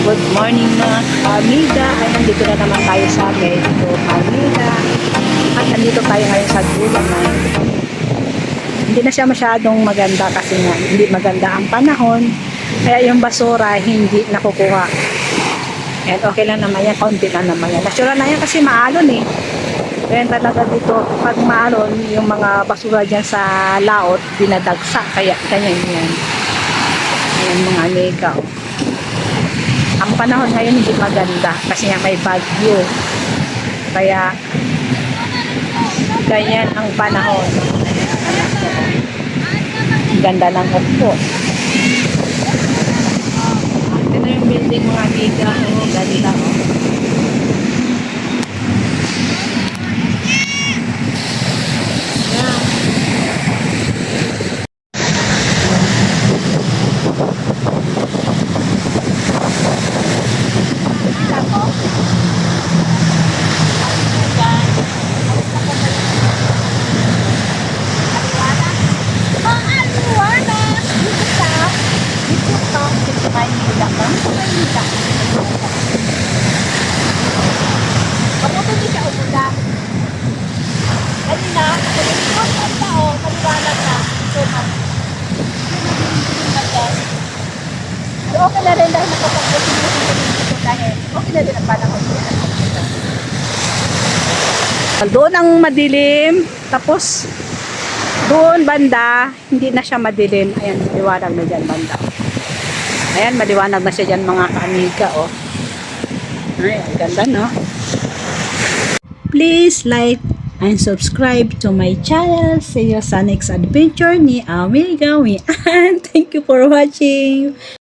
Good morning mga amiga. Ay, nandito na naman tayo sa Medco, Manila. At nandito tayo ngayon sa Gulaman. Hindi na siya masyadong maganda kasi nga hindi maganda ang panahon. Kaya yung basura hindi nakukuha. And okay lang naman yan, konti lang naman yan. Nasyura na yan kasi maalon eh. Kaya talaga dito, pag maalon, yung mga basura dyan sa laot, dinadagsa. Kaya ganyan yan. Ayan mga amiga. Ang panahon ngayon hindi maganda kasi nga may bagyo. Kaya ganyan ang panahon. Ang ganda ng upo. Ito na yung building mga amiga. Oh, ganda oh. Yeah. Okay na rin dahil nakapagpusin mo dito dahil okay na rin ang panahon niya. Doon ang madilim, tapos doon banda, hindi na siya madilim. Ayan, maliwanag na dyan banda. Ayan, maliwanag na siya dyan mga kaamiga, oh. Ay, ang ganda, no? Please like and subscribe to my channel. See you sa next adventure ni Amiga. Thank you for watching.